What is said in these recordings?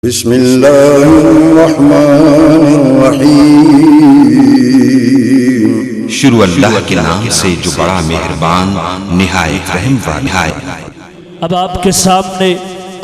بسم اللہ الرحمن الرحیم۔ شروع اللہ کے نام سے جو بڑا مہربان نہایت رحم والا ہے۔ اب آپ کے سامنے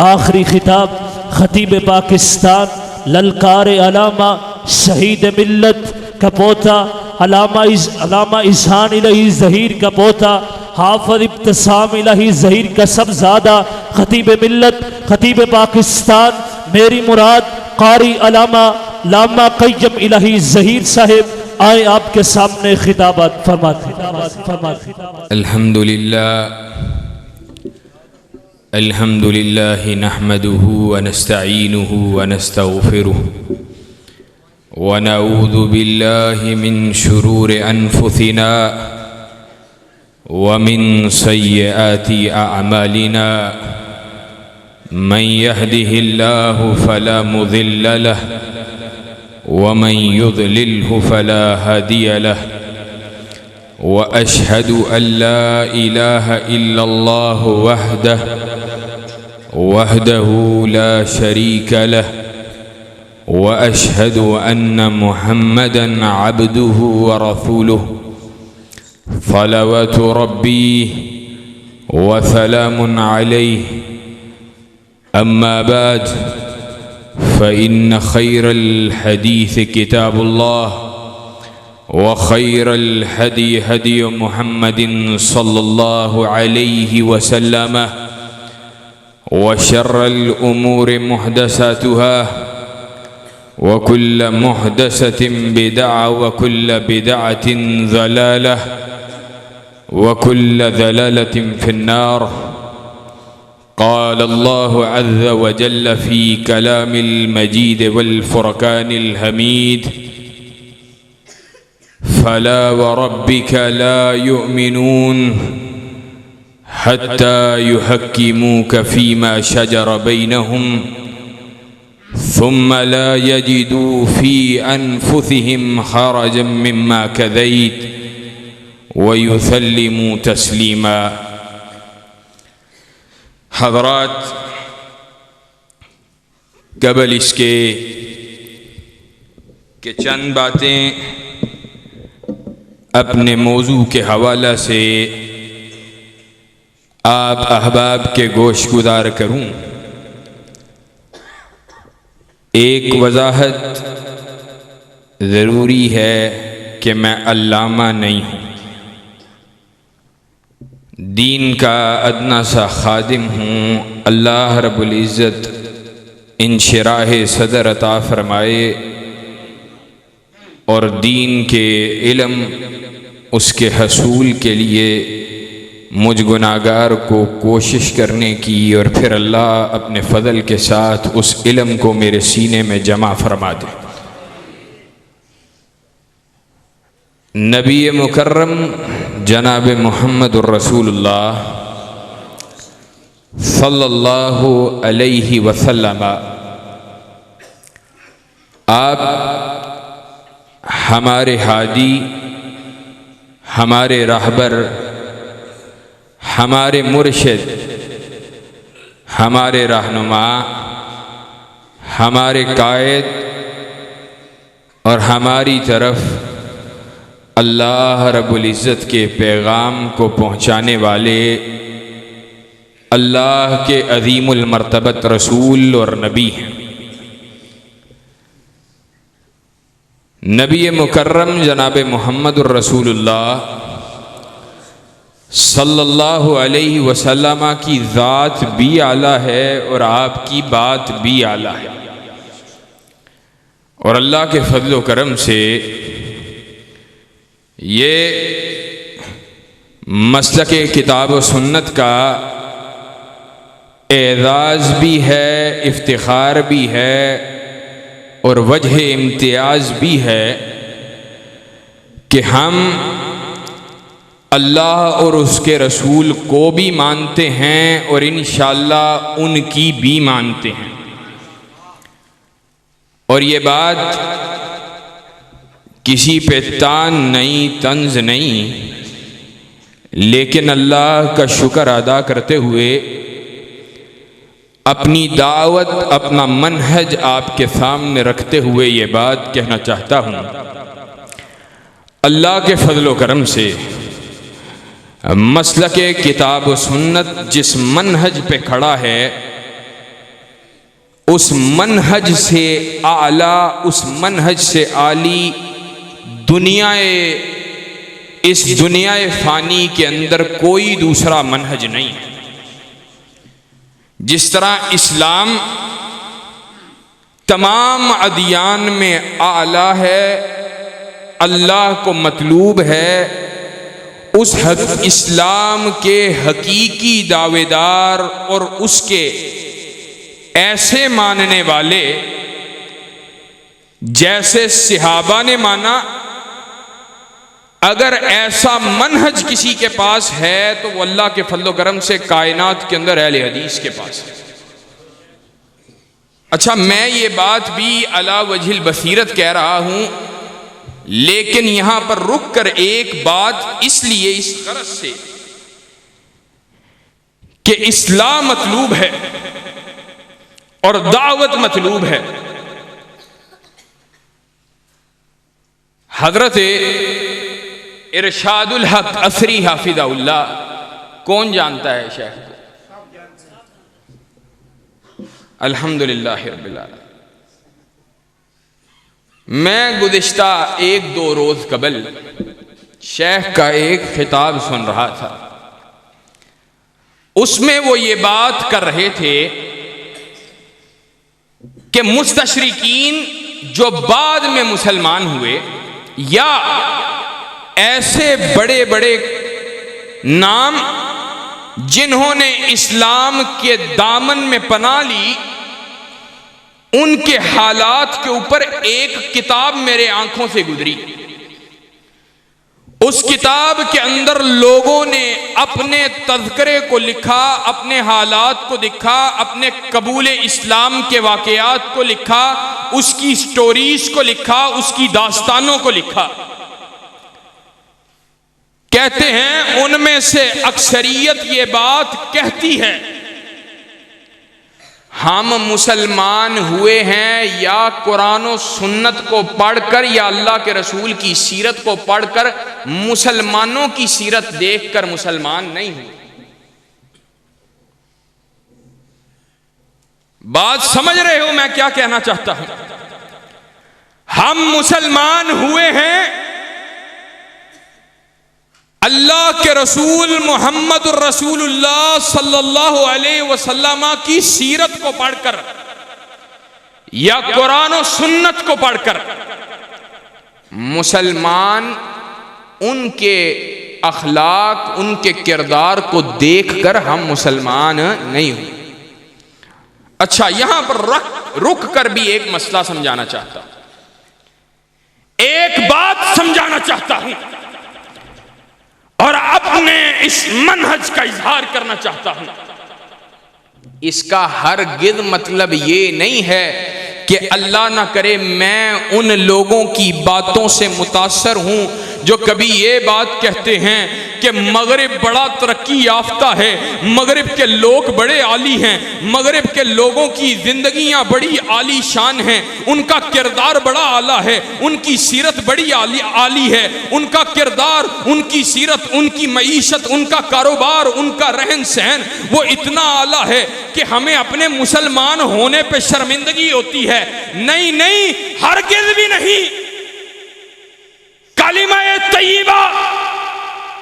آخری خطاب خطیب پاکستان للکار علامہ شہید ملت کا پوتا علامہ اذہان الہی ظہیر کا پوتا حافظ ابتسام الہی ظہیر کا سب زیادہ خطیب ملت خطیب پاکستان میری مراد قاری علامہ قیم الہی ظہیر صاحب آئے آپ کے سامنے خطابات فرماتے ہیں۔ الحمد للہ نحمده ونستعینه ونستغفره ونعوذ باللہ من شرور انفسنا ومن سیئات اعمالنا من يهده الله فلا مضل له ومن يضلله فلا هادي له وأشهد أن لا إله إلا الله وحده لا شريك له وأشهد أن محمدًا عبده ورسوله صلوات ربي وسلام عليه أما بعد فإن خير الحديث كتاب الله وخير الهدي هدي محمد صلى الله عليه وسلم وشر الأمور محدثاتها وكل محدثة بدعة وكل بدعة ضلالة وكل ضلالة في النار. قال الله عز وجل في كلام المجيد والفرقان الحميد فلا وربك لا يؤمنون حتى يحكموك فيما شجر بينهم ثم لا يجدوا في أنفسهم حرجا مما قضيت ويسلموا تسليما. حضرات، قبل اس کے کہ چند باتیں اپنے موضوع کے حوالہ سے آپ احباب کے گوش گزار کروں، ایک وضاحت ضروری ہے کہ میں علامہ نہیں ہوں، دین کا ادنا سا خادم ہوں۔ اللہ رب العزت انشراح صدر عطا فرمائے اور دین کے علم اس کے حصول کے لیے مجھ گناہگار کو کوشش کرنے کی، اور پھر اللہ اپنے فضل کے ساتھ اس علم کو میرے سینے میں جمع فرما دے۔ نبی مکرم جناب محمد الرسول اللہ صلی اللہ علیہ وسلم، آپ ہمارے ہادی، ہمارے راہبر، ہمارے مرشد، ہمارے رہنما، ہمارے قائد اور ہماری طرف اللہ رب العزت کے پیغام کو پہنچانے والے اللہ کے عظیم المرتبت رسول اور نبی ہیں۔ نبی مکرم جناب محمد الرسول اللہ صلی اللہ علیہ وسلم کی ذات بھی اعلیٰ ہے اور آپ کی بات بھی اعلیٰ ہے، اور اللہ کے فضل و کرم سے یہ مسلک کتاب و سنت کا اعزاز بھی ہے، افتخار بھی ہے اور وجہ امتیاز بھی ہے کہ ہم اللہ اور اس کے رسول کو بھی مانتے ہیں اور انشاءاللہ ان کی بھی مانتے ہیں، اور یہ بات کسی پہ تان نہیں، طنز نہیں، لیکن اللہ کا شکر ادا کرتے ہوئے اپنی دعوت، اپنا منہج آپ کے سامنے رکھتے ہوئے یہ بات کہنا چاہتا ہوں، اللہ کے فضل و کرم سے مسلک کتاب و سنت جس منہج پہ کھڑا ہے، اس منہج سے اعلیٰ، اس منہج سے عالی اس دنیا فانی کے اندر کوئی دوسرا منہج نہیں ہے۔ جس طرح اسلام تمام ادیان میں اعلیٰ ہے، اللہ کو مطلوب ہے، اس اسلام کے حقیقی دعوے دار اور اس کے ایسے ماننے والے جیسے صحابہ نے مانا، اگر ایسا منہج کسی کے پاس ہے تو وہ اللہ کے فضل و کرم سے کائنات کے اندر اہل حدیث کے پاس ہے۔ اچھا، میں یہ بات بھی علی وجہ البصیرت کہہ رہا ہوں، لیکن یہاں پر رک کر ایک بات اس لیے، اس غرض سے کہ اصلاح مطلوب ہے اور دعوت مطلوب ہے۔ حضرت ارشاد الحق عصری حافظہ اللہ، کون جانتا ہے شیخ کو؟ الحمدللہ رب العالمین۔ میں گزشتہ 1-2 روز قبل شیخ کا ایک خطاب سن رہا تھا، اس میں وہ یہ بات کر رہے تھے کہ مستشرقین جو بعد میں مسلمان ہوئے، یا ایسے بڑے بڑے نام جنہوں نے اسلام کے دامن میں پناہ لی، ان کے حالات کے اوپر ایک کتاب میرے آنکھوں سے گزری۔ اس کتاب کے اندر لوگوں نے اپنے تذکرے کو لکھا، اپنے حالات کو لکھا، اپنے قبول اسلام کے واقعات کو لکھا، اس کی سٹوریز کو لکھا، اس کی داستانوں کو لکھا۔ کہتے ہیں ان میں سے اکثریت یہ بات کہتی ہے، ہم مسلمان ہوئے ہیں یا قرآن و سنت کو پڑھ کر یا اللہ کے رسول کی سیرت کو پڑھ کر، مسلمانوں کی سیرت دیکھ کر مسلمان نہیں ہوئے۔ بات سمجھ رہے ہو میں کیا کہنا چاہتا ہوں؟ ہم مسلمان ہوئے ہیں اللہ کے رسول محمد الرسول اللہ صلی اللہ علیہ وسلم کی سیرت کو پڑھ کر یا قرآن و سنت کو پڑھ کر۔ مسلمان ان کے اخلاق، ان کے کردار کو دیکھ کر ہم مسلمان نہیں ہوئے۔ اچھا، یہاں پر رک کر بھی ایک مسئلہ سمجھانا چاہتا ہوں، ایک بات سمجھانا چاہتا ہوں اور اپنے اس منہج کا اظہار کرنا چاہتا ہوں۔ اس کا ہرگز مطلب یہ نہیں ہے کہ اللہ نہ کرے میں ان لوگوں کی باتوں سے متاثر ہوں جو کبھی یہ بات کہتے ہیں کہ مغرب بڑا ترقی یافتہ ہے، مغرب کے لوگ بڑے عالی ہیں، مغرب کے لوگوں کی زندگیاں بڑی عالی شان ہیں، ان کا کردار بڑا اعلیٰ ہے، ان کی سیرت بڑی عالی ہے، ان کا کردار، ان کی سیرت، ان کی معیشت، ان کا کاروبار، ان کا رہن سہن وہ اتنا اعلیٰ ہے کہ ہمیں اپنے مسلمان ہونے پہ شرمندگی ہوتی ہے۔ نہیں نہیں، ہرگز بھی نہیں۔ کلمہ طیبہ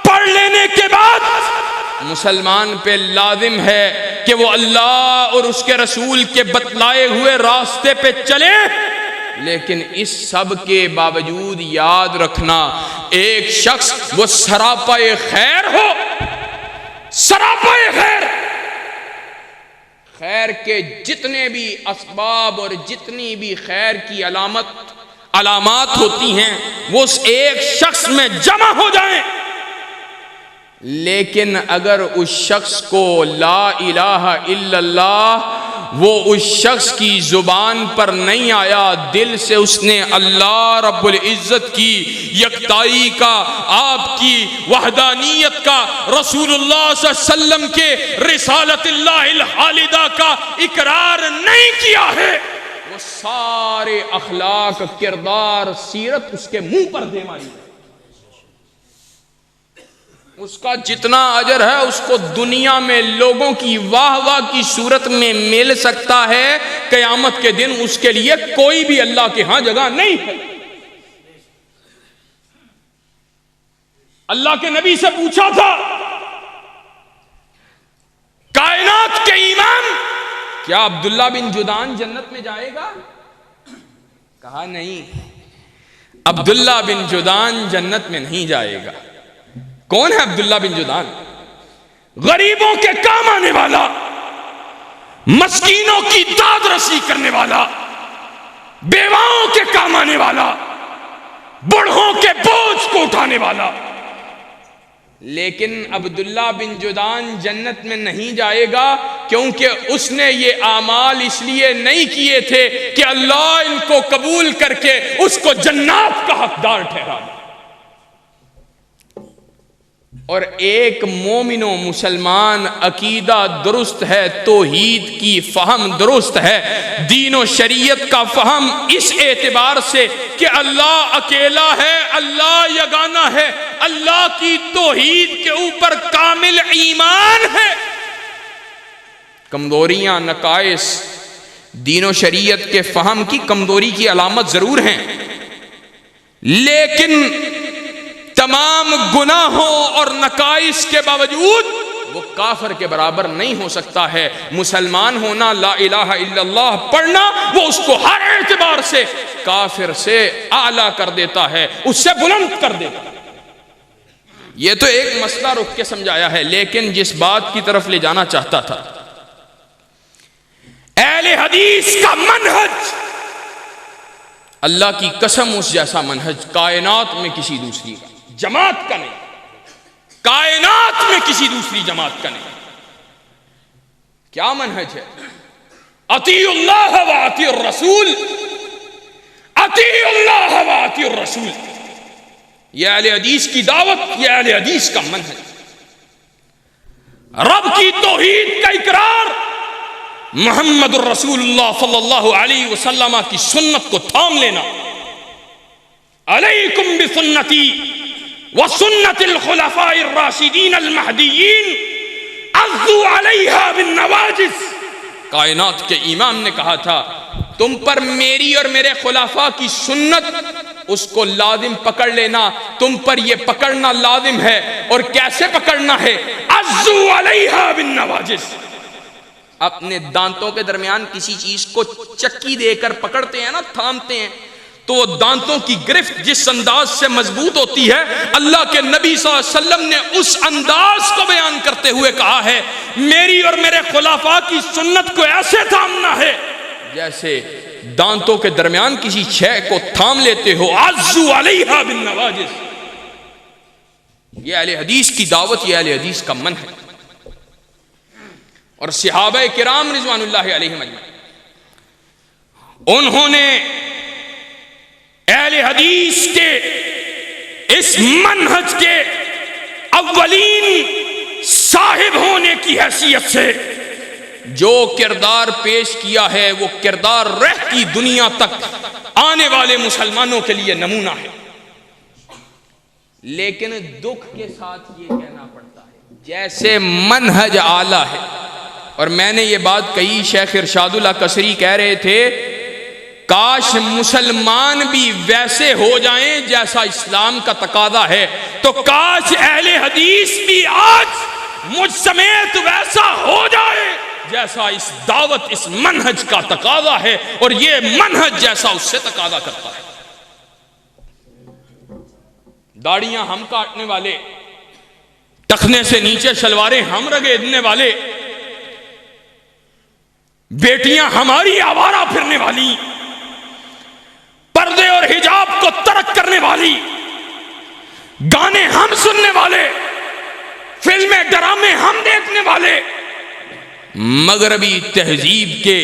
پڑھ لینے کے بعد مسلمان پہ لازم ہے کہ وہ اللہ اور اس کے رسول کے بتلائے ہوئے راستے پہ چلے، لیکن اس سب کے باوجود یاد رکھنا ایک شخص وہ سراپا خیر ہو، سراپا خیر کے جتنے بھی اسباب اور جتنی بھی خیر کی علامات ہوتی ہیں وہ اس ایک شخص میں جمع ہو جائیں، لیکن اگر اس شخص کو لا الہ الا اللہ وہ اس شخص کی زبان پر نہیں آیا، دل سے اس نے اللہ رب العزت کی یکتائی کا، آپ کی وحدانیت کا، رسول اللہ صلی اللہ علیہ وسلم کے رسالت اللہ الخالدہ کا اقرار نہیں کیا ہے، وہ سارے اخلاق، کردار، سیرت اس کے منہ پر دے ماری، اس کا جتنا اجر ہے اس کو دنیا میں لوگوں کی واہ واہ کی صورت میں مل سکتا ہے، قیامت کے دن اس کے لیے کوئی بھی اللہ کے ہاں جگہ نہیں ہے۔ اللہ کے نبی سے پوچھا تھا کائنات کے امام کیا عبداللہ بن جدعان جنت میں جائے گا؟ کہا نہیں، عبداللہ بن جدعان جنت میں نہیں جائے گا۔ کون ہے عبداللہ بن جدعان؟ غریبوں کے کام آنے والا، مسکینوں کی داد رسی کرنے والا، بیواؤں کے کام آنے والا، بوڑھوں کے بوجھ کو اٹھانے والا۔ لیکن عبداللہ بن جدعان جنت میں نہیں جائے گا کیونکہ اس نے یہ اعمال اس لیے نہیں کیے تھے کہ اللہ ان کو قبول کر کے اس کو جنات کا حقدار ٹھہرا دے۔ اور ایک مومن و مسلمان عقیدہ درست ہے، توحید کی فہم درست ہے، دین و شریعت کا فہم اس اعتبار سے کہ اللہ اکیلا ہے، اللہ یگانہ ہے، اللہ کی توحید کے اوپر کامل ایمان ہے۔ کمزوریاں، نقائص دین و شریعت کے فہم کی کمزوری کی علامت ضرور ہیں، لیکن تمام گناہوں اور نقائص کے باوجود وہ کافر کے برابر نہیں ہو سکتا ہے۔ مسلمان ہونا، لا الہ الا اللہ پڑھنا، وہ اس کو ہر اعتبار سے کافر سے اعلیٰ کر دیتا ہے، اس سے بلند کر دیتا ہے۔ یہ تو ایک مسئلہ رکھ کے سمجھایا ہے، لیکن جس بات کی طرف لے جانا چاہتا تھا، اہل حدیث کا منہج، اللہ کی قسم اس جیسا منہج کائنات میں کسی دوسری کا، جماعت کا نہیں، کائنات میں کسی دوسری جماعت کا نہیں۔ کیا منہج ہے؟ اطیعوا اللہ و اطیعوا الرسول، اطیعوا اللہ و اطیعوا الرسول۔ یہ اہل حدیث کی دعوت، یہ اہل حدیث کا منہج۔ رب کی توحید کا اقرار، محمد الرسول اللہ صلی اللہ علیہ وسلم کی سنت کو تھام لینا۔ علیکم بسنتی وسنت الخلفاء الراشدین المہدیین عضوا علیہا بالنواجذ۔ کائنات کے امام نے کہا تھا تم پر میری اور میرے خلفاء کی سنت، اس کو لازم پکڑ لینا، تم پر یہ پکڑنا لازم ہے۔ اور کیسے پکڑنا ہے؟ عضوا علیہا بالنواجذ۔ اپنے دانتوں کے درمیان کسی چیز کو چکی دے کر پکڑتے ہیں نا، تھامتے ہیں، تو دانتوں کی گرفت جس انداز سے مضبوط ہوتی ہے، اللہ کے نبی صلی اللہ علیہ وسلم نے اس انداز کو بیان کرتے ہوئے کہا ہے میری اور میرے خلفاء کی سنت کو ایسے تھامنا ہے جیسے دانتوں کے درمیان کسی شے کو تھام لیتے ہو۔ عضوا علیہا بالنواجذ۔ یہ اہل حدیث کی دعوت، یہ اہل حدیث کا منہج۔ اور صحابہ کرام رضوان اللہ علیہم اجمعین، انہوں نے اہل حدیث کے اس منہج کے اولین صاحب ہونے کی حیثیت سے جو کردار پیش کیا ہے، وہ کردار رہتی دنیا تک آنے والے مسلمانوں کے لیے نمونہ ہے۔ لیکن دکھ کے ساتھ یہ کہنا پڑتا ہے جیسے منہج اعلیٰ ہے، اور میں نے یہ بات کہی، شیخ ارشاد اللہ کسری کہہ رہے تھے کاش مسلمان بھی ویسے ہو جائیں جیسا اسلام کا تقاضا ہے، تو کاش اہل حدیث بھی آج مجھ سمیت ویسا ہو جائے جیسا اس دعوت، اس منہج کا تقاضا ہے، اور یہ منہج جیسا اس سے تقاضا کرتا ہے۔ داڑیاں ہم کاٹنے والے، ٹخنے سے نیچے شلواریں ہم رگیدنے والے، بیٹیاں ہماری آوارہ پھرنے والی، پردے اور حجاب کو ترک کرنے والی، گانے ہم سننے والے، فلمیں ڈرامے ہم دیکھنے والے، مغربی تہذیب کے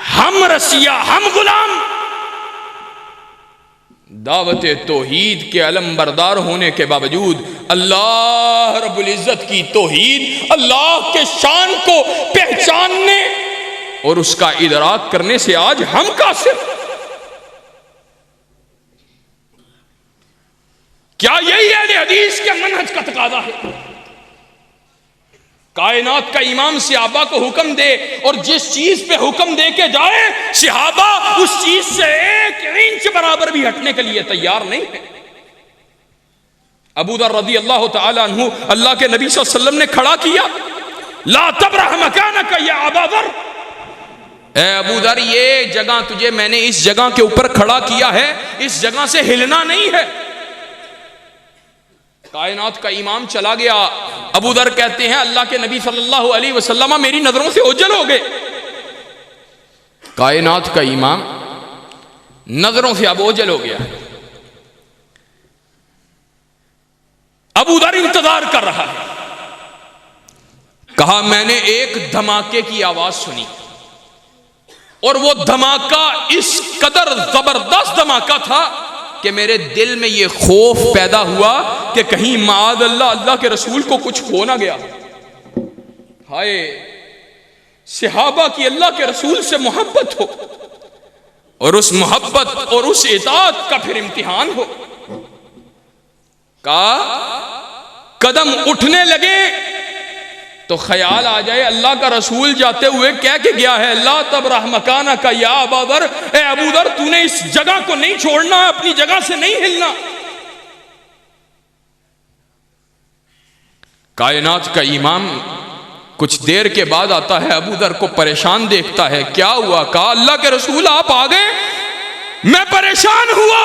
ہم رسیا ہم غلام دعوت توحید کے علم بردار ہونے کے باوجود اللہ رب العزت کی توحید، اللہ کے شان کو پہچاننے اور اس کا ادراک کرنے سے آج ہم قاصر۔ کیا یہی اہل حدیث کے منہج کا تقاضا ہے؟ کائنات کا امام صحابہ کو حکم دے اور جس چیز پہ حکم دے کے جائے صحابہ اس چیز سے ایک انچ برابر بھی ہٹنے کے لیے تیار نہیں ہے۔ ابو ذر رضی اللہ تعالی عنہ اللہ کے نبی صلی اللہ علیہ وسلم نے کھڑا کیا، لا تبرح مکانک یا ابا ذر، اے ابو ذر یہ جگہ تجھے میں نے اس جگہ کے اوپر کھڑا کیا ہے، اس جگہ سے ہلنا نہیں ہے۔ کائنات کا امام چلا گیا، ابو ذر کہتے ہیں اللہ کے نبی صلی اللہ علیہ وسلم میری نظروں سے اوجھل ہو گئے۔ کائنات کا امام نظروں سے اب اوجھل ہو گیا۔ ابو ذر انتظار کر رہا ہے، کہا میں نے ایک دھماکے کی آواز سنی اور وہ دھماکہ اس قدر زبردست دھماکہ تھا کہ میرے دل میں یہ خوف پیدا ہوا کہ کہیں معاذ اللہ اللہ کے رسول کو کچھ ہو نہ گیا۔ ہائے صحابہ کی اللہ کے رسول سے محبت ہو اور اس محبت اور اس اطاعت کا پھر امتحان ہو۔ قدم اٹھنے لگے تو خیال آ جائے اللہ کا رسول جاتے ہوئے کہہ کے گیا ہے لا تبرح مکانک یا ابا ذر، اے ابو ذر تو نے اس جگہ کو نہیں چھوڑنا، اپنی جگہ سے نہیں ہلنا۔ کائنات کا امام کچھ دیر کے بعد آتا ہے، ابو ذر کو پریشان دیکھتا ہے، کیا ہوا؟ کہا اللہ کے رسول آپ آ گئے، میں پریشان ہوا،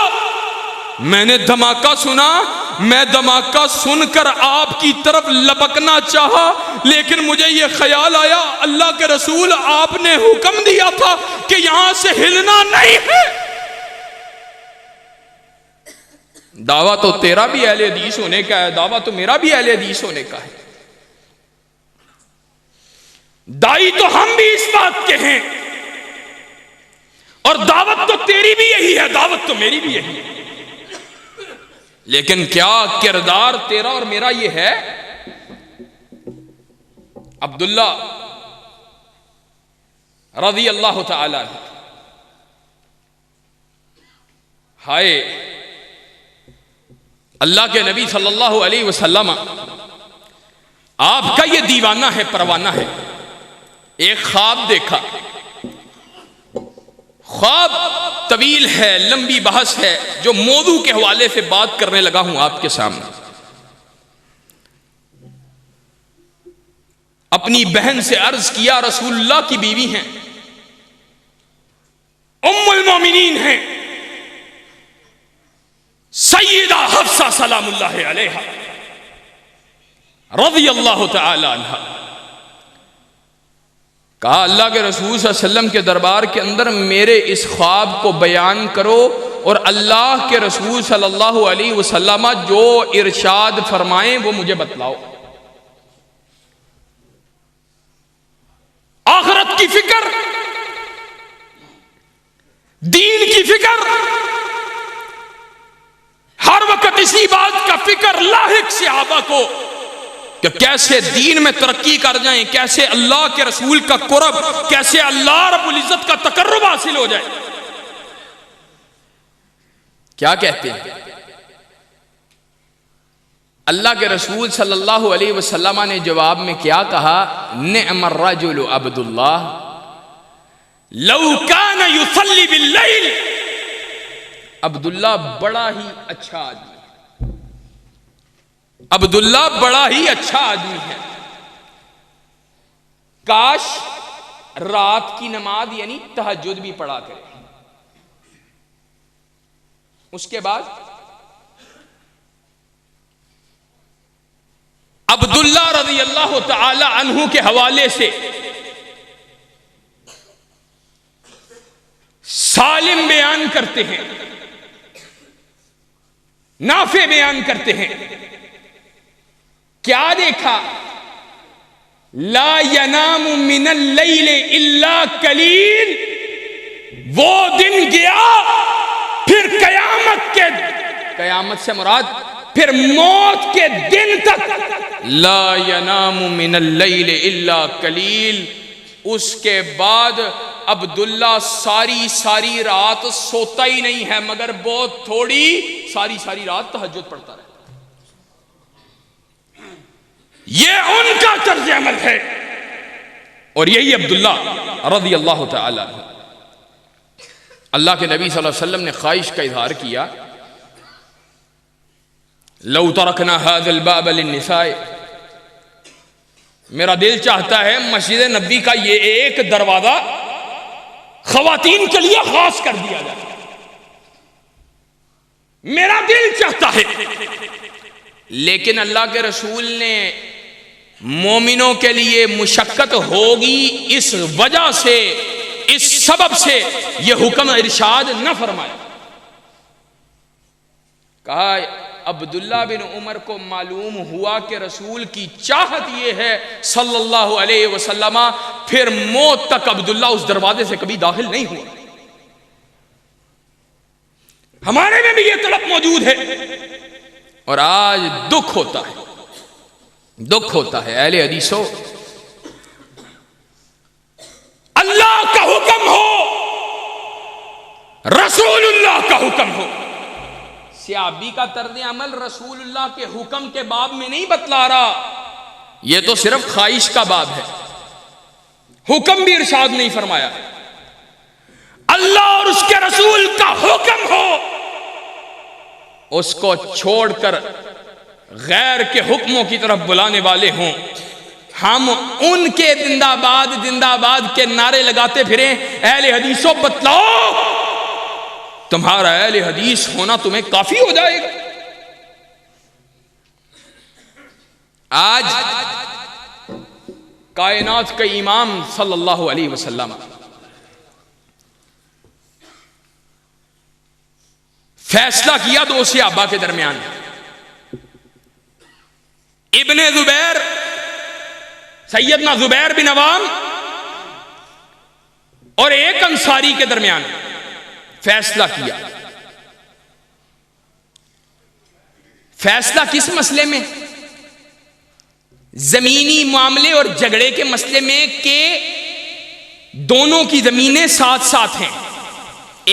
میں نے دھماکہ سنا، میں دھماکہ سن کر آپ کی طرف لپکنا چاہا لیکن مجھے یہ خیال آیا اللہ کے رسول آپ نے حکم دیا تھا کہ یہاں سے ہلنا نہیں ہے۔ دعویٰ تو تیرا بھی اہل حدیث ہونے کا ہے، دعویٰ تو میرا بھی اہل حدیث ہونے کا ہے، دائی تو ہم بھی اس بات کے ہیں اور دعوت تو تیری بھی یہی ہے، دعوت تو میری بھی یہی ہے، لیکن کیا کردار تیرا اور میرا یہ ہے؟ عبداللہ رضی اللہ تعالی عنہ، ہائے اللہ کے نبی صلی اللہ علیہ وسلم آپ کا یہ دیوانہ ہے، پروانہ ہے، ایک خواب دیکھا، خواب طویل ہے، لمبی بحث ہے، جو موضوع کے حوالے سے بات کرنے لگا ہوں آپ کے سامنے۔ اپنی بہن سے عرض کیا رسول اللہ کی بیوی ہیں، ام المومنین ہیں، سیدہ حفصہ سلام اللہ علیہا رضی اللہ تعالی عنہ، کہا اللہ کے رسول صلی اللہ علیہ وسلم کے دربار کے اندر میرے اس خواب کو بیان کرو اور اللہ کے رسول صلی اللہ علیہ وسلم جو ارشاد فرمائیں وہ مجھے بتلاؤ۔ آخرت کی فکر، دین کی فکر، ہر وقت اسی بات کا فکر لاحق صحابہ کو کہ کیسے دین میں ترقی کر جائیں، کیسے اللہ کے رسول کا قرب، کیسے اللہ رب العزت کا تقرب حاصل ہو جائے۔ کیا کہتے ہیں؟ اللہ کے رسول صلی اللہ علیہ وسلم نے جواب میں کیا کہا؟ نعم الرجل عبد اللہ لو کان یصلی باللیل، عبداللہ بڑا ہی اچھا آدمی، عبداللہ بڑا ہی اچھا آدمی ہے، کاش رات کی نماز یعنی تہجد بھی پڑھا کرے۔ اس کے بعد عبداللہ رضی اللہ تعالی عنہ کے حوالے سے سالم بیان کرتے ہیں، نافع بیان کرتے ہیں، کیا دیکھا؟ لا ینام من اللیل الا قلیل، وہ دن گیا پھر قیامت سے مراد پھر موت کے دن تک لا ینام من اللیل الا قلیل، اس کے بعد عبداللہ ساری رات سوتا ہی نہیں ہے مگر بہت تھوڑی، ساری رات تہجد پڑھتا رہتا۔ یہ ان کا طرز عمل ہے، اور یہی عبداللہ رضی اللہ تعالی عنہ۔ اللہ کے نبی صلی اللہ علیہ وسلم نے خواہش کا اظہار کیا، لو ترکنا هذا الباب للنساء، میرا دل چاہتا ہے مسجد نبوی کا یہ ایک دروازہ خواتین کے لیے خاص کر دیا جائے، میرا دل چاہتا ہے، لیکن اللہ کے رسول نے مومنوں کے لیے مشقت ہوگی اس وجہ سے، اس سبب سے یہ حکم ارشاد نہ فرمایا۔ کہا عبداللہ بن عمر کو معلوم ہوا کہ رسول کی چاہت یہ ہے صلی اللہ علیہ وسلم، پھر موت تک عبداللہ اس دروازے سے کبھی داخل نہیں ہوا۔ ہمارے میں بھی یہ طلب موجود ہے، اور آج دکھ ہوتا ہے اہل حدیثو، اللہ کا حکم ہو، رسول اللہ کا حکم ہو، صحابی کا طرز عمل رسول اللہ کے حکم کے باب میں نہیں بتلا رہا، یہ تو صرف خواہش کا باب ہے، حکم بھی ارشاد نہیں فرمایا۔ اللہ اور اس کے رسول کا حکم ہو، اس کو چھوڑ کر غیر کے حکموں کی طرف بلانے والے ہوں، ہم ان کے زندہ باد کے نعرے لگاتے پھریں۔ اہل حدیثوں بتلاؤ، تمہارا اہل حدیث ہونا تمہیں کافی ہو جائے گا۔ آج کائنات کا امام صلی اللہ علیہ وسلم فیصلہ کیا دو صحابہ کے درمیان، ابن زبیر، سیدنا زبیر بن عوام اور ایک انصاری کے درمیان فیصلہ کیا۔ فیصلہ کس مسئلے میں؟ زمینی معاملے اور جھگڑے کے مسئلے میں کہ دونوں کی زمینیں ساتھ ساتھ ہیں،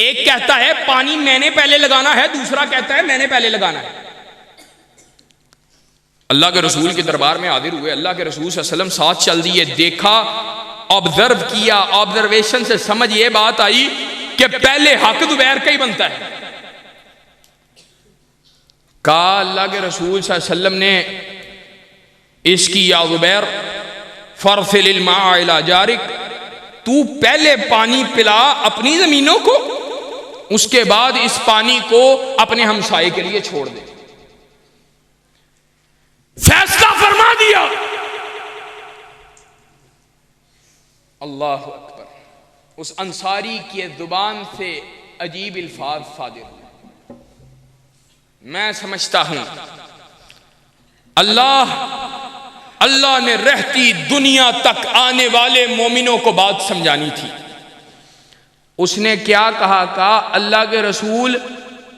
ایک کہتا ہے پانی میں نے پہلے لگانا ہے، دوسرا کہتا ہے میں نے پہلے لگانا ہے۔ اللہ کے رسول کے دربار میں حاضر ہوئے، اللہ کے رسول صلی اللہ علیہ وسلم ساتھ چل دیے، دیکھا، آبزرو کیا، آبزرویشن سے سمجھ یہ بات آئی کہ پہلے حق زبیر کا ہی بنتا ہے۔ کہا اللہ کے رسول صلی اللہ علیہ وسلم نے اس کی، یا زبیر فرسل الماء الی جارک، تو پہلے پانی پلا اپنی زمینوں کو، اس کے بعد اس پانی کو اپنے ہمسائے کے لیے چھوڑ دے۔ فیصلہ فرما دیا۔ اللہ اکبر، اس انصاری کی زبان سے عجیب الفاظ صادر ہوئے۔ میں سمجھتا ہوں اللہ نے رہتی دنیا تک آنے والے مومنوں کو بات سمجھانی تھی۔ اس نے کیا کہا اللہ کے رسول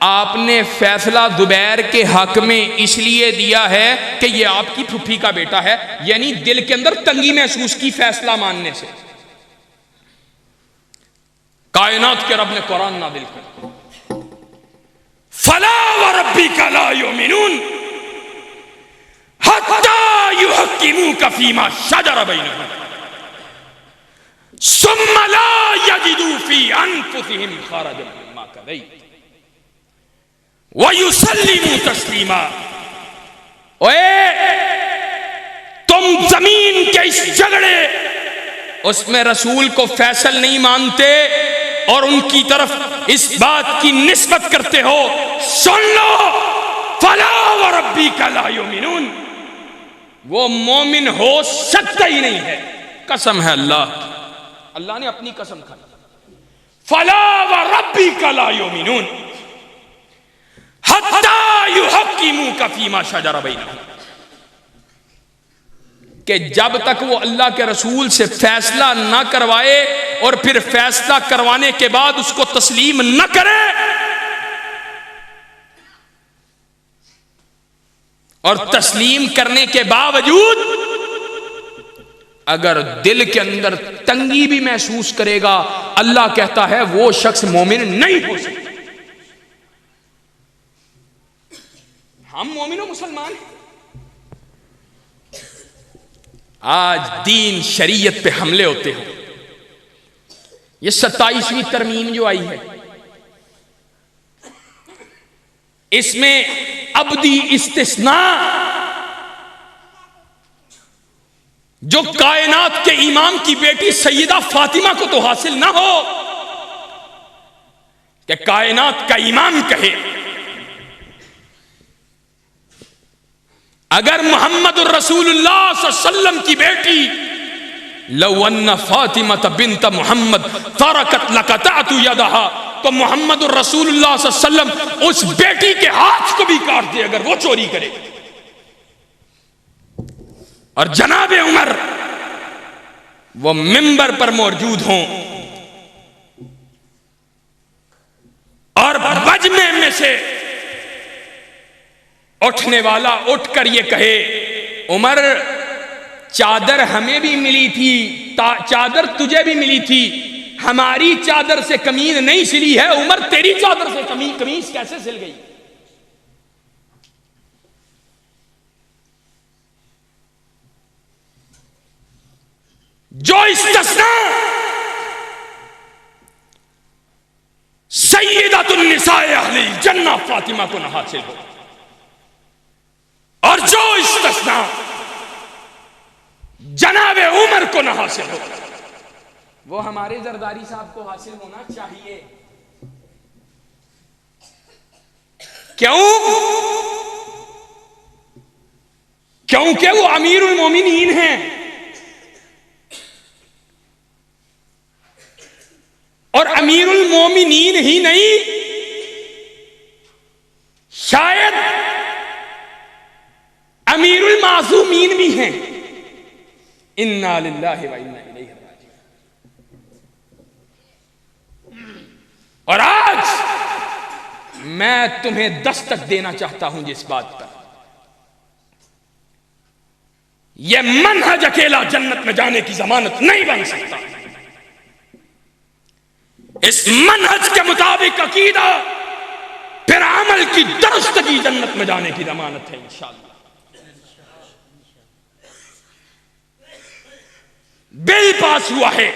آپ نے فیصلہ زبیر کے حق میں اس لیے دیا ہے کہ یہ آپ کی پھپھی کا بیٹا ہے، یعنی دل کے اندر تنگی محسوس کی فیصلہ ماننے سے۔ کائنات کے رب نے قرآن نازل کیا، فلا وربک لا یؤمنون حتی یحکموک فیما شجر بینہم ثم لا یجدوا فی انفسہم خرجا مما قضیت وَيُسَلِّمُوا تَسْلِيمًا۔ تم زمین کے اس جھگڑے، اس میں رسول کو فیصل نہیں مانتے اور ان کی طرف اس بات کی نسبت کرتے ہو، سن لو، فَلَا وَرَبِّكَ لَا يُؤْمِنُونَ، وہ مومن ہو سکتا ہی نہیں ہے۔ قسم ہے اللہ نے اپنی قسم کھائی، فَلَا وَرَبِّكَ لَا يُؤْمِنُونَ حتی یحکموک فیما شجر بینہم۔ کہ جب تک وہ اللہ کے رسول سے فیصلہ نہ کروائے اور پھر فیصلہ کروانے کے بعد اس کو تسلیم نہ کرے اور تسلیم کرنے کے باوجود اگر دل کے اندر تنگی بھی محسوس کرے گا، اللہ کہتا ہے وہ شخص مومن نہیں ہو سکتا۔ ہم مومن و مسلمان ہیں، آج دین شریعت پہ حملے ہوتے ہیں۔ یہ 27ویں ترمیم جو آئی ہے، اس میں ابدی استثناء جو کائنات کے امام کی بیٹی سیدہ فاطمہ کو تو حاصل نہ ہو کہ کائنات کا امام کہے اگر محمد الرسول اللہ صلی اللہ علیہ وسلم کی بیٹی لو ان فاطمہ بنت محمد ترکت لقطعت یدہا، تو محمد الرسول اللہ صلی اللہ علیہ وسلم اس بیٹی کے ہاتھ کو بھی کاٹ دے اگر وہ چوری کرے۔ اور جناب عمر وہ منبر پر موجود ہوں اور مجمع میں سے اٹھنے والا اٹھ کر یہ کہے، عمر چادر ہمیں بھی ملی تھی، چادر تجھے بھی ملی تھی، ہماری چادر سے قمیض نہیں سلی ہے، عمر تیری چادر سے قمیض کیسے سل گئی؟ جو استثناء سیدۃ النساء اہل الجنہ فاطمہ کو نہ حاصل ہو، اور جو استثناء جناب عمر کو نہ حاصل ہو وہ ہمارے زرداری صاحب کو حاصل ہونا چاہیے۔ کیوں؟ کیونکہ وہ امیر المومنین ہیں، اور امیر المومنین ہی نہیں، شاید امیر المعصومین بھی ہیں۔ انا للہ و انا الیہ راجعون۔ اور آج میں تمہیں دستک دینا چاہتا ہوں جس بات پر، یہ منہج اکیلا جنت میں جانے کی ضمانت نہیں بن سکتا، اس منہج کے مطابق عقیدہ پھر عمل کی درستگی جنت میں جانے کی ضمانت ہے انشاءاللہ۔ بل پاس ہوا ہے،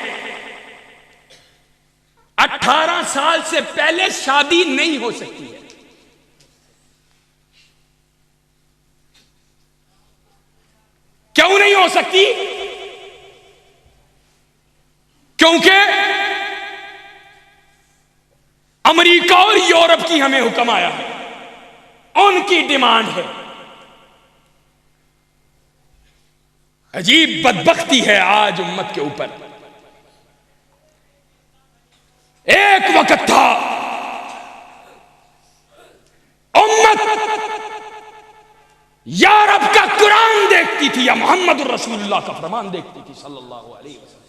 18 سال سے پہلے شادی نہیں ہو سکتی ہے۔ کیوں نہیں ہو سکتی؟ کیونکہ امریکہ اور یورپ کی ہمیں حکم آیا ہے، ان کی ڈیمانڈ ہے۔ عجیب بدبختی ہے آج امت کے اوپر۔ ایک وقت تھا امت یا رب کا قرآن دیکھتی تھی یا محمد الرسول اللہ کا فرمان دیکھتی تھی صلی اللہ علیہ وسلم،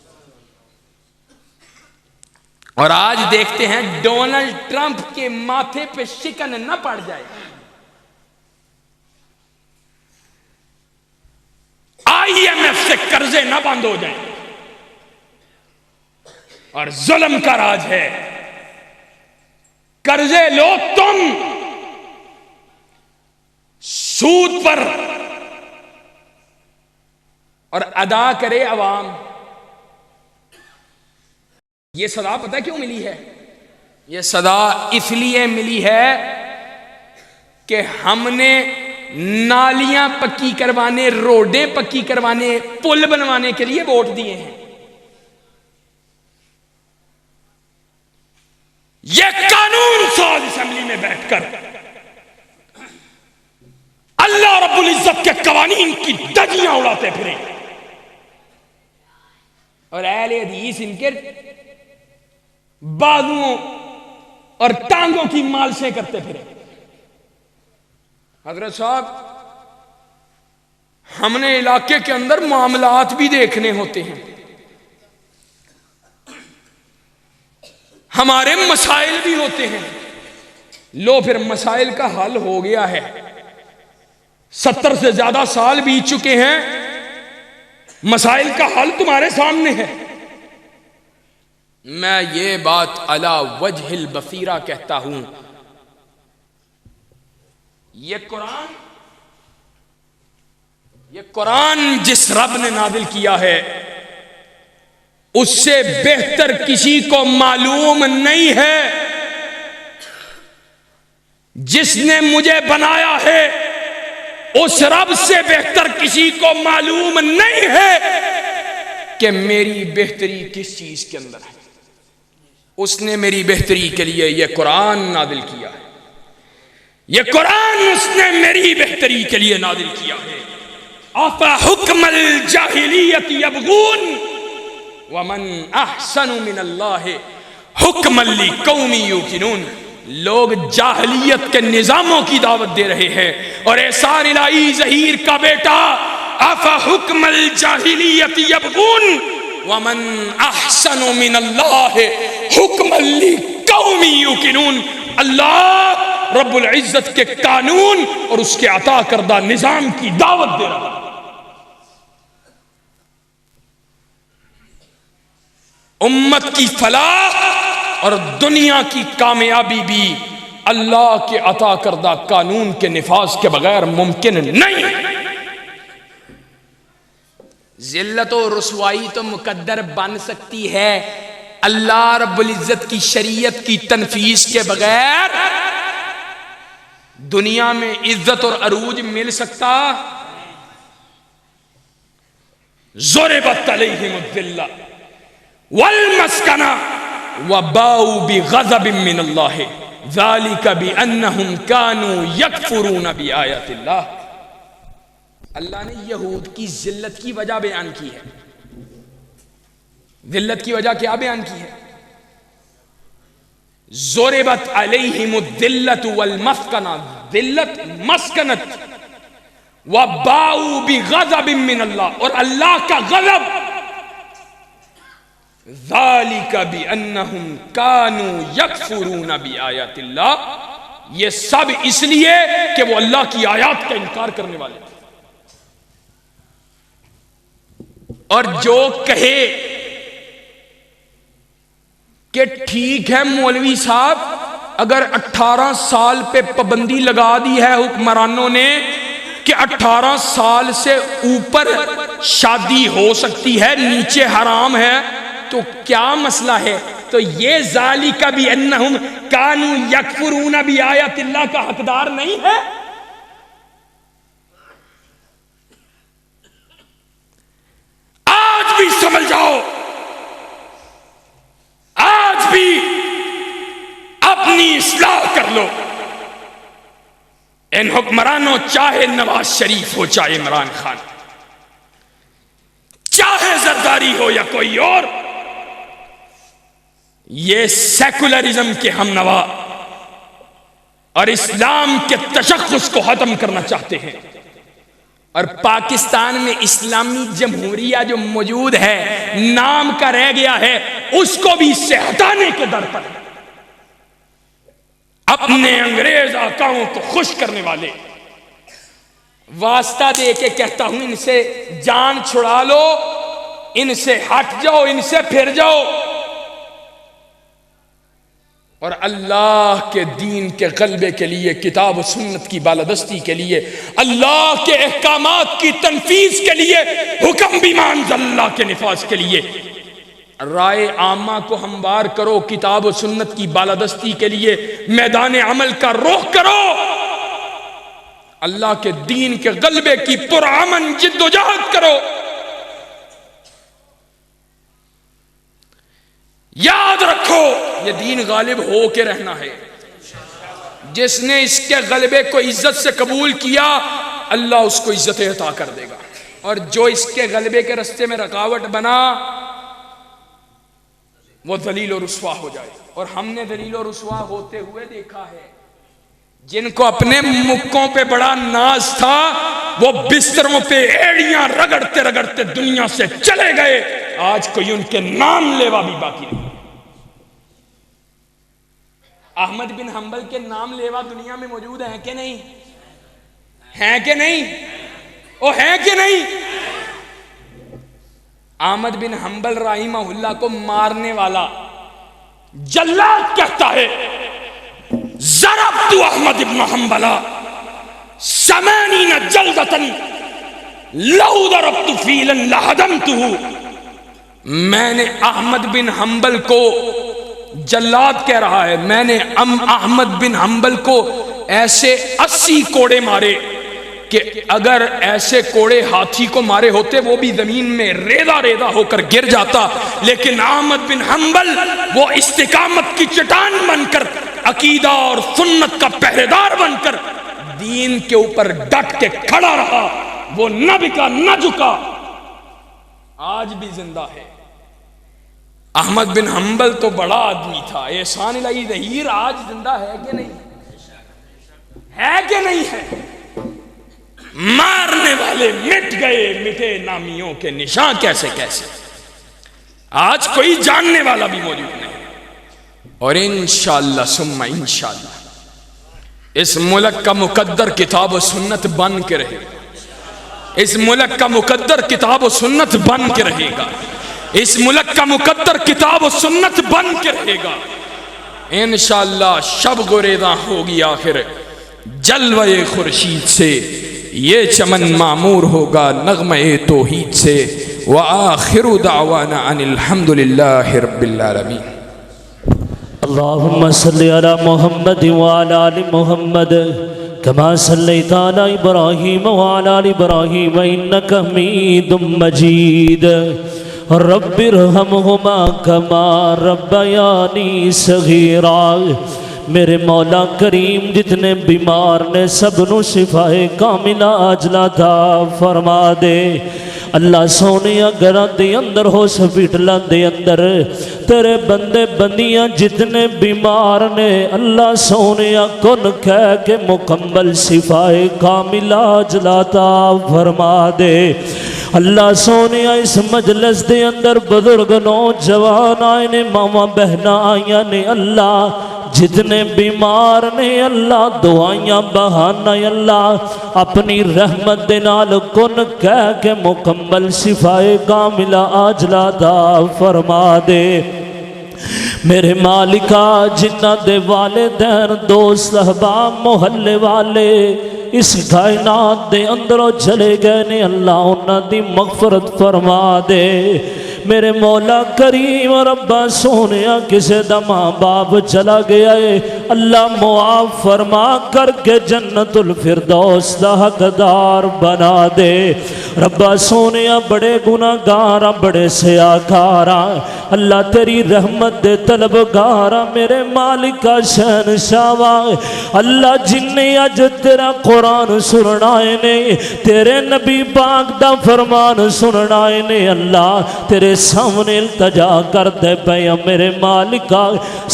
اور آج دیکھتے ہیں ڈونلڈ ٹرمپ کے ماتھے پہ شکن نہ پڑ جائے، IMF سے قرضے نہ بند ہو جائیں، اور ظلم کا راج ہے، قرضے لو تم سود پر اور ادا کرے عوام۔ یہ سزا پتہ کیوں ملی ہے؟ یہ سزا اس لیے ملی ہے کہ ہم نے نالیاں پکی کروانے، روڈیں پکی کروانے، پل بنوانے کے لیے ووٹ دیے ہیں۔ یہ قانون ساز اسمبلی میں بیٹھ کر اللہ رب العزت کے قوانین کی دجیاں اڑاتے پھریں، اور اہل حدیث ان کے بازوؤں اور ٹانگوں کی مالشیں کرتے پھریں۔ حضرت صاحب ہم نے علاقے کے اندر معاملات بھی دیکھنے ہوتے ہیں، ہمارے مسائل بھی ہوتے ہیں. لو پھر مسائل کا حل ہو گیا ہے، 70 سے زیادہ سال بیت چکے ہیں، مسائل کا حل تمہارے سامنے ہے. میں یہ بات علی وجہ البصیرہ کہتا ہوں، یہ قرآن جس رب نے نازل کیا ہے اس سے بہتر کسی کو معلوم نہیں ہے. جس نے مجھے بنایا ہے اس رب سے بہتر کسی کو معلوم نہیں ہے کہ میری بہتری کس چیز کے اندر ہے. اس نے میری بہتری کے لیے یہ قرآن نازل کیا ہے، یہ قرآن اس نے میری بہتری کے لیے نازل کیا ہے. افا حکم الجاہلیت یبغون ومن احسن من اللہ حکما لقوم یوقنون. لوگ جاہلیت کے نظاموں کی دعوت دے رہے ہیں، اور احسان الہی ظہیر کا بیٹا افا حکم الجاہلیت یبغون ومن احسن من اللہ حکما لقوم یوقنون. اللہ رب العزت کے قانون اور اس کے عطا کردہ نظام کی دعوت دے رہا ہے. امت کی فلاح اور دنیا کی کامیابی بھی اللہ کے عطا کردہ قانون کے نفاذ کے بغیر ممکن نہیں. ذلت و رسوائی تو مقدر بن سکتی ہے، اللہ رب العزت کی شریعت کی تنفیذ کے بغیر دنیا میں عزت اور عروج مل سکتا؟ ضربت علیہم الذلہ والمسکنہ وباؤوا بغضب من اللہ ذلک بانہم کانوا یکفرون بآیات اللہ. اللہ نے یہود کی ذلت کی وجہ بیان کی ہے. ذلت کی وجہ کیا بیان کی ہے؟ ضربت علیہم الذلۃ والمسکنہ، ذلت مسکنت، وباؤوا بغضب من اللہ، اور اللہ کا غضب. ذالک بانہم کانوا یکفرون بآیات اللہ، یہ سب اس لیے کہ وہ اللہ کی آیات کا انکار کرنے والے تھے. اور جو کہے کہ ٹھیک ہے مولوی صاحب اگر 18 سال پہ پابندی لگا دی ہے حکمرانوں نے کہ 18 سال سے اوپر شادی ہو سکتی ہے، نیچے حرام ہے، تو کیا مسئلہ ہے؟ تو یہ ذالک بانہم کانوا یکفرون بآیات اللہ کا حقدار نہیں ہے؟ آج بھی سمجھ جاؤ، آج بھی اپنی اصلاح کر لو. ان حکمرانوں، چاہے نواز شریف ہو، چاہے عمران خان، چاہے زرداری ہو یا کوئی اور، یہ سیکولرزم کے ہم نوا اور اسلام کے تشخص کو ختم کرنا چاہتے ہیں. اور پاکستان میں اسلامی جمہوریہ جو موجود ہے، نام کا رہ گیا ہے، اس کو بھی اس سے ہٹانے کے در پر ہے. اپنے انگریز آقاؤں کو خوش کرنے والے، واسطہ دے کے کہتا ہوں ان سے جان چھڑا لو، ان سے ہٹ جاؤ، ان سے پھر جاؤ، اور اللہ کے دین کے غلبے کے لیے، کتاب و سنت کی بالادستی کے لیے، اللہ کے احکامات کی تنفیذ کے لیے، حکم بما انزل اللہ کے نفاذ کے لیے رائے عامہ کو ہموار کرو. کتاب و سنت کی بالادستی کے لیے میدان عمل کا رخ کرو. اللہ کے دین کے غلبے کی پرامن جدوجہد کرو. یاد رکھو یہ دین غالب ہو کے رہنا ہے. جس نے اس کے غلبے کو عزت سے قبول کیا اللہ اس کو عزت عطا کر دے گا، اور جو اس کے غلبے کے رستے میں رکاوٹ بنا وہ ذلیل و رسوا ہو جائے. اور ہم نے ذلیل و رسوا ہوتے ہوئے دیکھا ہے. جن کو اپنے مکوں پہ بڑا ناز تھا وہ بستروں پہ ایڑیاں رگڑتے رگڑتے دنیا سے چلے گئے، آج کوئی ان کے نام لیوا بھی باقی نہیں۔ احمد بن حنبل کے نام لیوا دنیا میں موجود ہیں کہ نہیں؟ ہیں کہ نہیں؟ وہ ہیں کہ نہیں؟ احمد بن حنبل رحمہ اللہ کو مارنے والا جلاد کہتا ہے ضربت احمد بن حنبل 80 جلدۃ لو ضربت فیلا لہدمتہ، میں نے احمد بن حنبل کو، جلاد کہہ رہا ہے، میں نے احمد بن حنبل کو ایسے 80 کوڑے مارے کہ اگر ایسے کوڑے ہاتھی کو مارے ہوتے وہ بھی زمین میں ریزہ ریزہ ہو کر گر جاتا، لیکن احمد بن حنبل وہ استقامت کی چٹان بن کر، عقیدہ اور سنت کا پہرے دار بن کر دین کے اوپر ڈٹ کے کھڑا رہا، وہ نہ بکا نہ جھکا، آج بھی زندہ ہے۔ احمد بن حنبل تو بڑا آدمی تھا، احسان الہی ظہیر آج زندہ ہے کہ نہیں؟ ہے کہ نہیں ہے؟ مارنے والے مٹ گئے، مٹے نامیوں کے نشان کیسے کیسے، آج کوئی جاننے والا بھی موجود نہیں۔ اور انشاءاللہ ثم انشاءاللہ اس ملک کا مقدر کتاب و سنت بن کے رہے گا، اس ملک کا مقدر کتاب و سنت بن کے رہے گا، اس ملک کا مقدر کتاب و سنت بن کے رہے گا انشاءاللہ۔ شب گریزاں ہوگی آخر جلوہ خورشید سے، یہ چمن معمور ہوگا نغمہ توحید سے، وآخر دعوانا ان الحمدللہ رب العالمین۔ اللهم صل على محمد وعلى آل محمد كما صليت على إبراهيم وعلى آل إبراهيم إنك حميد مجيد رب ارحمهما كما ربياني صغيرا۔ میرے مولا کریم جتنے بیمار نے سب نو شفا کاملہ عاجلہ عطا فرما دے۔ اللہ سونیا گھراں دے اندر ہاسپٹلاں دے اندر تیرے بندے بندیاں جتنے بیمار نے اللہ سونیا کن کہہ کے مکمل شفا کاملہ عاجلہ عطا فرما دے۔ اللہ سونیا اس مجلس دے اندر بزرگ نوجوان آئے نے، ماما بہنا آئیاں نے، اللہ جتنے بیمار نے اللہ دعائیاں بہانا اللہ اپنی رحمت دے نال کن کہہ کے مکمل شفا کاملہ عاجلہ عطا فرما دے۔ میرے مالکا جنہ دے والدین دوست احباب محلے والے اس کائنات دے اندروں چلے گئے نے، اللہ انہاں دی مغفرت فرما دے۔ میرے مولا کریم ربا سونیا کسے دا ماں باپ چلا گیا ہے، اللہ معاف فرما کر کے جنت الفردوس دا حقدار بنا دے۔ ربا سونیا بڑے گناہگاراں بڑے سیاکاراں اللہ تیری رحمت دے طلبگاراں میرے مالکا شہنشاہ اللہ جن نے اج تیرا قرآن سنائے نے، تیرے نبی پاک دا فرمان سنائے نے، اللہ تیرے سامنے التجا کر دے پیا میرے مالکا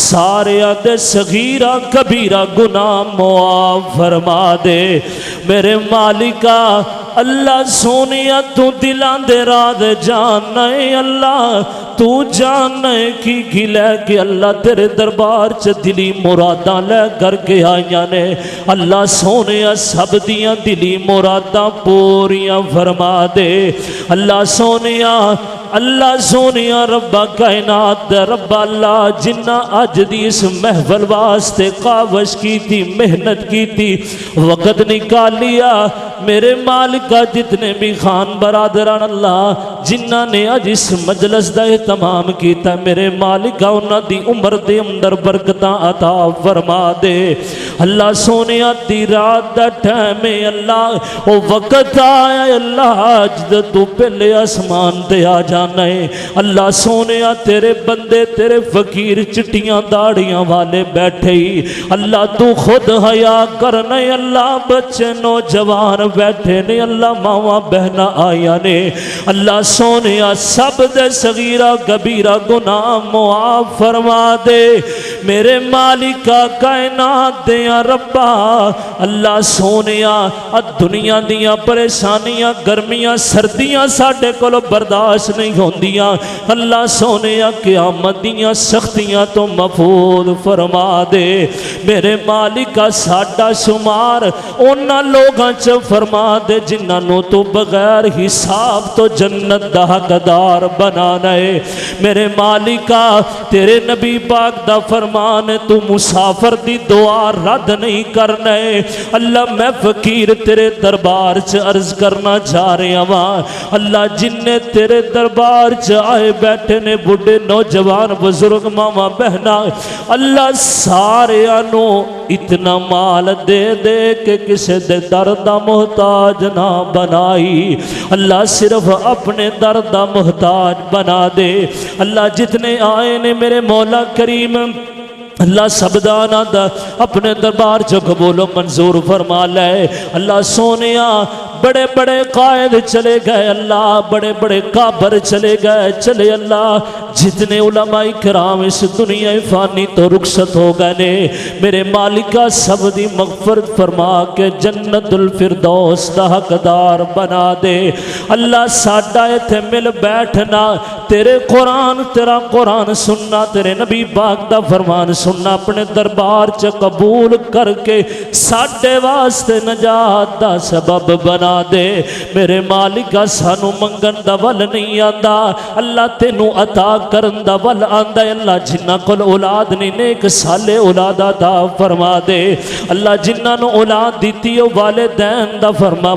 سارے آدھے صغیرہ کبیرہ گناہ معاف فرما دے۔ میرے مالکا اللہ سونیا تو دلان دے راز جاننا ہے، اللہ تو جاننا ہے کی گلے کہ اللہ تیرے دربار چ دلی مراداں لے کر کے آئیاں نے، اللہ سونیا سب دیاں دلی مراداں پوریاں فرما دے۔ اللہ سونیا ربا کائنات ربا اللہ جنہ اج دی اس محفل واسطے کاوش کی تھی محنت کی تھی وقت نکالیا میرے مالکہ جتنے بھی خان برادران اللہ جنہ نے اج اس مجلس دا اہتمام کیتا میرے مالکہ انہاں دی عمر دے اندر برکتاں عطا فرما دے۔ اللہ سونیا دی رات دا ٹائم اللہ او وقت آیا اللہ جد تو پہلے آسمان تے آ جانا ہے، اللہ سونیا تیرے بندے تیرے فقیر چٹیاں داڑیاں والے بیٹھے ہی اللہ تو خود حیا کرنا ہے، اللہ بچے نوجوان بیٹھے نے، اللہ ماواں بہنا آیا نے، اللہ سونیا سب دے صغیرہ کبیرہ گناہ معاف فرما دے۔ میرے مالکا کائنات دیا ربا اللہ سونیا دنیا دیا پریشانیاں گرمیاں سردیاں ساڈے کولوں برداشت نہیں ہوندیاں اللہ سونیا قیامت دیاں سختیاں تو محفوظ فرما دے میرے مالکا ساڈا شمار اونا لوگاں چ فرما دے جنہاں نو تو بغیر حساب تو جنت دا حقدار بنانا ہے میرے مالکا تیرے نبی پاک دا فرمان ہے تو مسافر دی دعا رد نہیں کرنا ہے اللہ میں فقیر تیرے دربار چ عرض کرنا چاہ رہے ہاں اللہ جن نے تیرے دربار چ آئے بیٹھے نے بڑھے نوجوان بزرگ ماما بہنا اللہ سارے آنو اتنا مال دے دے کہ کسے دے درد محتاج نہ بنائی اللہ صرف اپنے درد محتاج بنا دے اللہ جتنے آئے نے میرے مولا کریم اللہ سب دانا دا اپنے دربار جو قبول و منظور فرما لے اللہ سونیا بڑے بڑے قائد چلے گئے اللہ بڑے بڑے کابر چلے گئے چلے اللہ جتنے علماء کرام اس دنیا فانی تو رخصت ہو گئے نے میرے مالکہ سب دی مغفرت فرما کے جنت الفردوس دا حقدار بنا دے اللہ ساڈا ایتھے مل بیٹھنا تیرے قرآن تیرا قرآن سننا تیرے نبی پاک دا فرمان سننا اپنے دربار چ قبول کر کے ساڈے واسطے نجات دا سبب بنا دے میرے مالکہ سانو منگن دا ول نہیں آندا اللہ تینو عطا کرن دا ول آندا اللہ جنہ کول اولاد نہیں نیک سالے اولاد عطا فرما دے اللہ جنہ نو اولاد دیتی ہو والدین دا فرما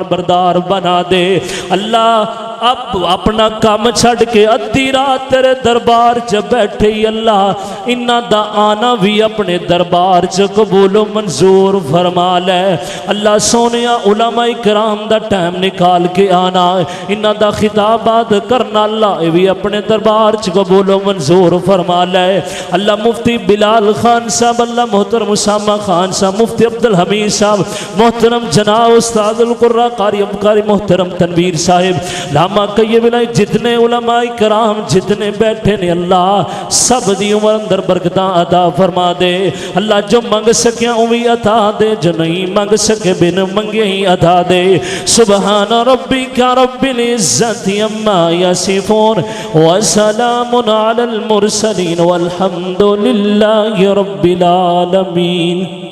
بردار بنا دے اللہ اب اپنا کام چھڑ کے ادھی رات تیرے دربار چ بیٹھے اللہ انہاں دا آنا بھی اپنے دربار چ قبول و منظور فرما لے اللہ سونیا علماء کرام دا ٹائم نکال کے آنا انہاں دا خطابات کرنا اللہ بھی اپنے دربار چ قبول و منظور فرما لے اللہ مفتی بلال خان صاحب اللہ محترم اسامہ خان صاحب مفتی عبدالحمید صاحب محترم جناب استاد القرآن قاری ابکاری محترم تنویر صاحب لاما کئی بلائی جتنے علماء کرام جتنے بیٹھے نے اللہ سب دی عمر اندر برکتاں عطا فرما دے اللہ جو منگ سکے اوی عطا دے جو نہیں منگ سکے بن منگے ہی عطا دے سبحان ربک رب العزت عما یصفون وسلام علی المرسلین والحمد للہ رب العالمین